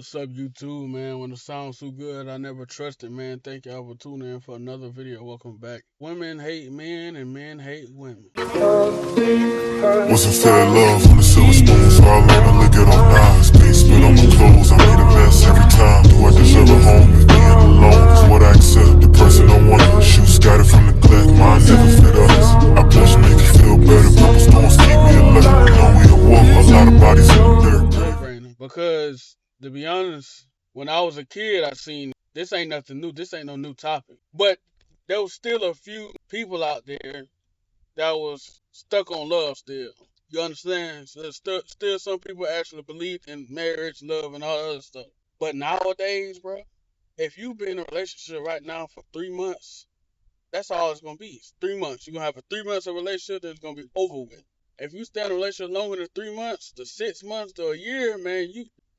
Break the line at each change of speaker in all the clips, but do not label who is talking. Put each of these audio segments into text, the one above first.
What's up, YouTube, man? When it sounds so good, I never trusted, man. Thank y'all for tuning in for another video. Welcome back. Women hate men and men hate women.
Wasn't fair love on the silver spoon, so I learned to lick it on knives. Paint spit on my clothes, I made a mess every time. Do I deserve a home if being alone is what I accept? The person I wanted, shoes scattered from neglect, mine never fit us. I blush, make you feel better, purple stones keep me alert. Know we at war, a lot of bodies in the dirt.
Brandon, because to be honest, when I was a kid, I seen this ain't nothing new. This ain't no new topic. But there was still a few people out there that was stuck on love still. You understand? So there's still some people actually believe in marriage, love, and all that other stuff. But nowadays, bro, if you've been in a relationship right now for 3 months, that's all it's gonna be. It's 3 months. You're gonna have a 3 months of relationship that's gonna be over with. If you stay in a relationship longer than 3 months, to 6 months, to a year, man,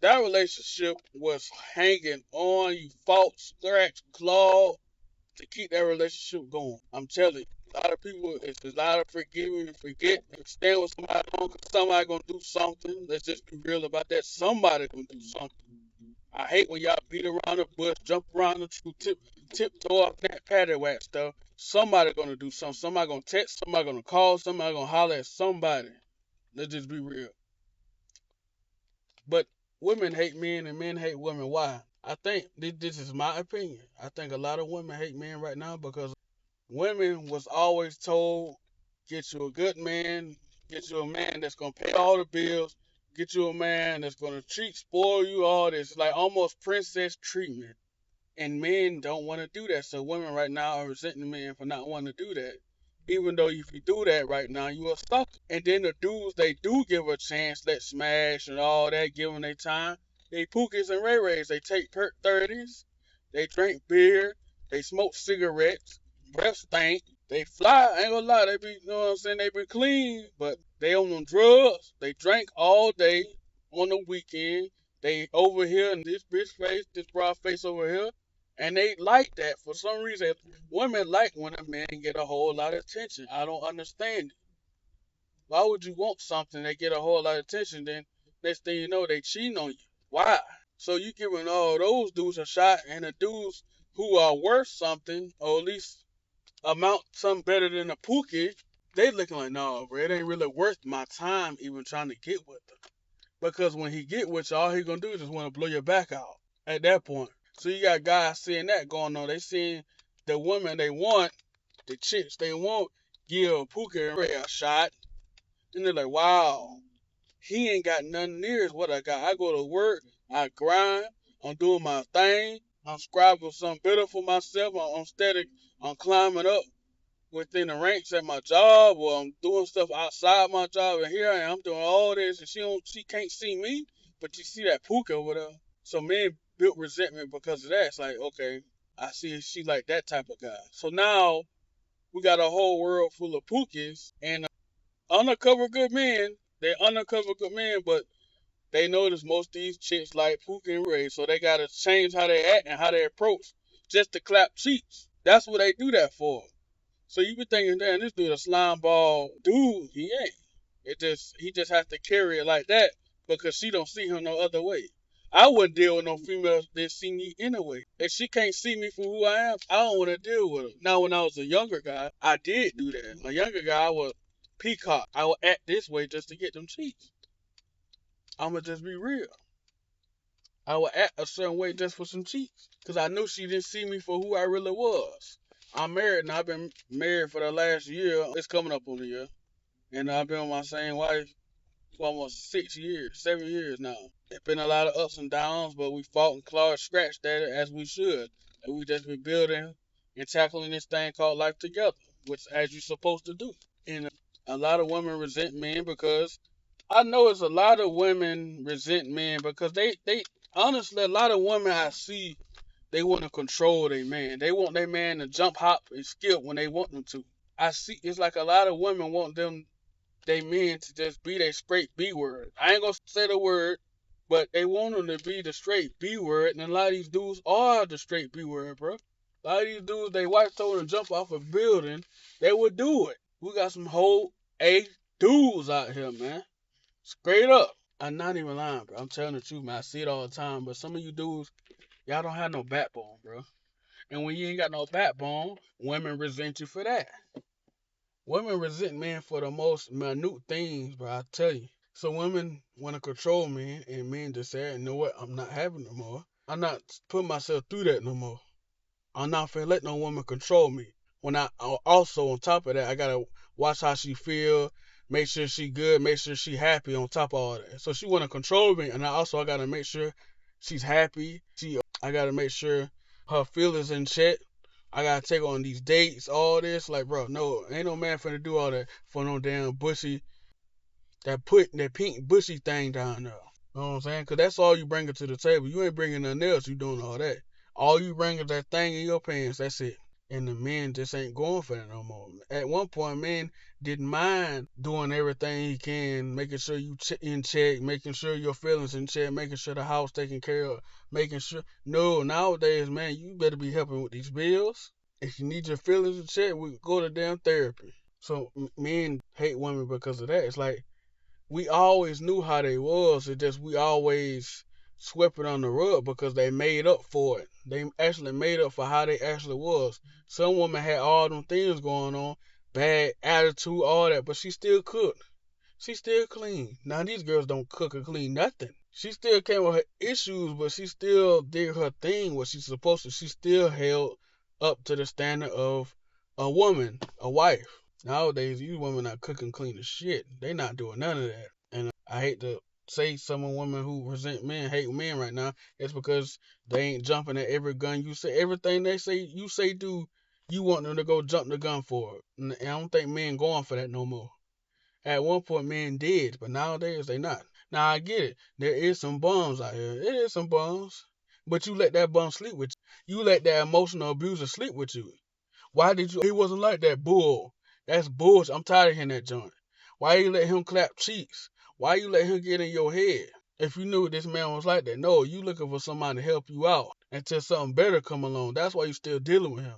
that relationship was hanging on. You fought, scratched, clawed to keep that relationship going. I'm telling you, a lot of people, it's a lot of forgiving and forget and stand with somebody long because somebody gonna do something. Let's just be real about that. Somebody gonna do something. I hate when y'all beat around the bush, jump around the tree, tiptoe off that paddywhack stuff. Somebody gonna do something. Somebody gonna text. Somebody gonna call. Somebody gonna holler at somebody. Let's just be real. But women hate men and men hate women. Why? I think this is my opinion. I think a lot of women hate men right now because women was always told, get you a good man, get you a man that's gonna pay all the bills, get you a man that's gonna spoil you, all this, like almost princess treatment. And men don't want to do that. So women right now are resenting men for not wanting to do that. Even though if you do that right now, you are stuck. And then the dudes they do give a chance, let smash and all that, give them their time. They pookies and ray rays. They take perk 30s. They drink beer. They smoke cigarettes. Breath stink. They fly. I ain't gonna lie. They be, you know what I'm saying? They be clean, but they on them drugs. They drink all day on the weekend. They over here in this bitch face, this broad face over here. And they like that for some reason. Women like when a man get a whole lot of attention. I don't understand it. Why would you want something that get a whole lot of attention, then next thing you know they cheating on you? Why? So you giving all those dudes a shot, and the dudes who are worth something, or at least amount something better than a Pookie, they looking like, no, bro, it ain't really worth my time even trying to get with them. Because when he get with you, all he gonna do is just want to blow your back out at that point. So you got guys seeing that going on. They seeing the women they want, the chicks they want, give Pookie Ray a shot, and they're like, wow, he ain't got nothing near as what I got. I go to work, I grind, I'm doing my thing, I'm scribing something better for myself. I'm steady, I'm climbing up within the ranks at my job, or I'm doing stuff outside my job, and here I am doing all this, and she can't see me, but you see that Pookie over there. So men built resentment because of that. It's like, okay, I see she like that type of guy. So now we got a whole world full of Pookies and undercover good men. They're undercover good men, but they notice most of these chicks like Pookie and Ray, so they gotta change how they act and how they approach just to clap cheeks. That's what they do that for. So you be thinking, damn, this dude a slime ball dude. He ain't. He just has to carry it like that because she don't see him no other way. I wouldn't deal with no female that see me anyway. If she can't see me for who I am, I don't want to deal with her. Now, when I was a younger guy, I did do that. A younger guy, I was peacock. I would act this way just to get them cheeks. I'ma just be real. I would act a certain way just for some cheeks. Because I knew she didn't see me for who I really was. I'm married and I've been married for the last year. It's coming up on a year. And I've been with my same wife for almost 6 years, 7 years now. It's been a lot of ups and downs, but we fought and clawed, scratched at it as we should. And we just been building and tackling this thing called life together, which as you're supposed to do. And a lot of women resent men because I know it's a lot of women resent men because they honestly, a lot of women I see, they want to control their man. They want their man to jump, hop, and skip when they want them to. I see it's like a lot of women want them they men to just be their straight B word. I ain't gonna say the word, but they want them to be the straight B word, and a lot of these dudes are the straight B word, bro. A lot of these dudes, they wife told them to jump off a building, they would do it. We got some whole A dudes out here, man. Straight up. I'm not even lying, bro. I'm telling the truth, man. I see it all the time. But some of you dudes, y'all don't have no backbone, bro. And when you ain't got no backbone, women resent you for that. Women resent men for the most minute things, bro. I tell you. So women want to control men, and men just say, you know what? I'm not having no more. I'm not putting myself through that no more. I'm not finna let no woman control me. When I also on top of that, I gotta watch how she feel, make sure she good, make sure she happy on top of all that. So she wanna control me, and I gotta make sure she's happy. I gotta make sure her feelings in check. I gotta take her on these dates, all this. Like, bro, no, ain't no man finna do all that for no damn bushy, that pink bushy thing down there. You know what I'm saying? Cause that's all you bringing to the table. You ain't bringing nothing else. You doing all that. All you bring is that thing in your pants. That's it. And the men just ain't going for that no more. At one point, men didn't mind doing everything he can, making sure you in check, making sure your feelings in check, making sure the house taken care of, making sure. No, nowadays, man, you better be helping with these bills. If you need your feelings in check, we go to damn therapy. So men hate women because of that. It's like we always knew how they was. It just we always swept it on the rug because they made up for it. They actually made up for how they actually was. Some woman had all them things going on, bad attitude, all that, but she still cooked. She still clean. Now these girls don't cook or clean nothing. She still came with her issues, but she still did her thing what she's supposed to. She still held up to the standard of a woman, a wife. Nowadays, these women are cooking clean as shit. They not doing none of that. And I hate to say some of women who resent men, hate men right now. It's because they ain't jumping at every gun you say. Everything they say, you say do, you want them to go jump the gun for it. And I don't think men going for that no more. At one point, men did, but nowadays they not. Now I get it. There is some bums out here. It is some bums. But you let that bum sleep with you. You let that emotional abuser sleep with you. Why did you? He wasn't like that bull. That's bullshit. I'm tired of hearing that joint. Why you let him clap cheeks? Why you let him get in your head? If you knew this man was like that, no, you looking for somebody to help you out until something better come along. That's why you still dealing with him.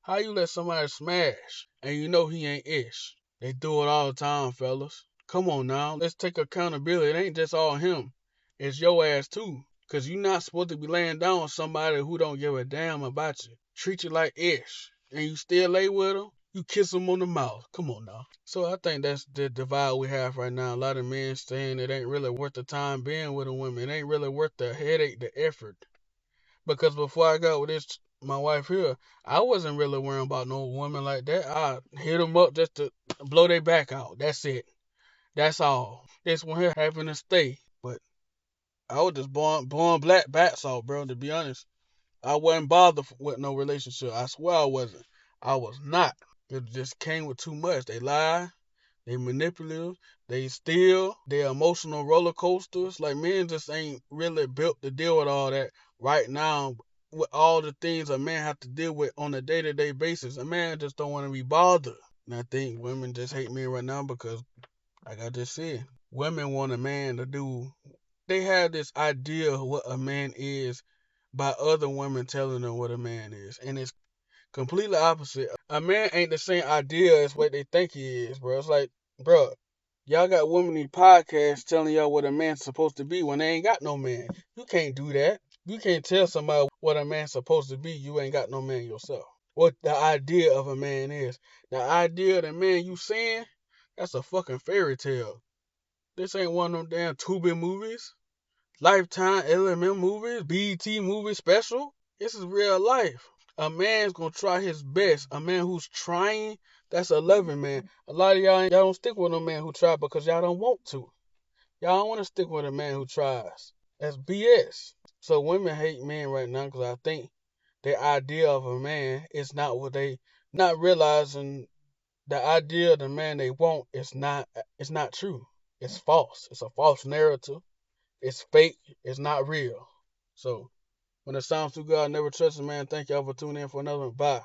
How you let somebody smash and you know he ain't ish? They do it all the time, fellas. Come on now, let's take accountability. It ain't just all him. It's your ass too. Cause you're not supposed to be laying down with somebody who don't give a damn about you. Treat you like ish. And you still lay with them? You kiss them on the mouth. Come on now. So I think that's the divide we have right now. A lot of men saying it ain't really worth the time being with a woman. It ain't really worth the headache, the effort. Because before I got with this my wife here, I wasn't really worrying about no woman like that. I hit them up just to blow their back out. That's it. That's all. This one here having to stay. But I was just born black bats off, bro. To be honest, I wasn't bothered with no relationship. I swear I wasn't. I was not. It just came with too much. They lie. They manipulative. They steal. They emotional roller coasters. Like men just ain't really built to deal with all that right now. With all the things a man have to deal with on a day-to-day basis, a man just don't want to be bothered. And I think women just hate men right now because, like I just said, women want a man to do. They have this idea of what a man is by other women telling them what a man is, and it's completely opposite. A man ain't the same idea as what they think he is, bro. It's like, bro, y'all got women in podcasts telling y'all what a man's supposed to be when they ain't got no man. You can't do that. You can't tell somebody what a man's supposed to be. You ain't got no man yourself. What the idea of a man is. The idea of the man you seeing, that's a fucking fairy tale. This ain't one of them damn Tubi movies, Lifetime LMM movies, BET movie special. This is real life. A man's gonna try his best. A man who's trying, that's a loving man. A lot of y'all don't stick with a man who try because y'all don't want to. Y'all don't want to stick with a man who tries. That's BS. So women hate men right now because I think their idea of a man is not what they not realizing the idea of the man they want is not true. It's false. It's a false narrative. It's fake. It's not real. So when it sounds too good, I never trust a man. Thank y'all for tuning in for another one. Bye.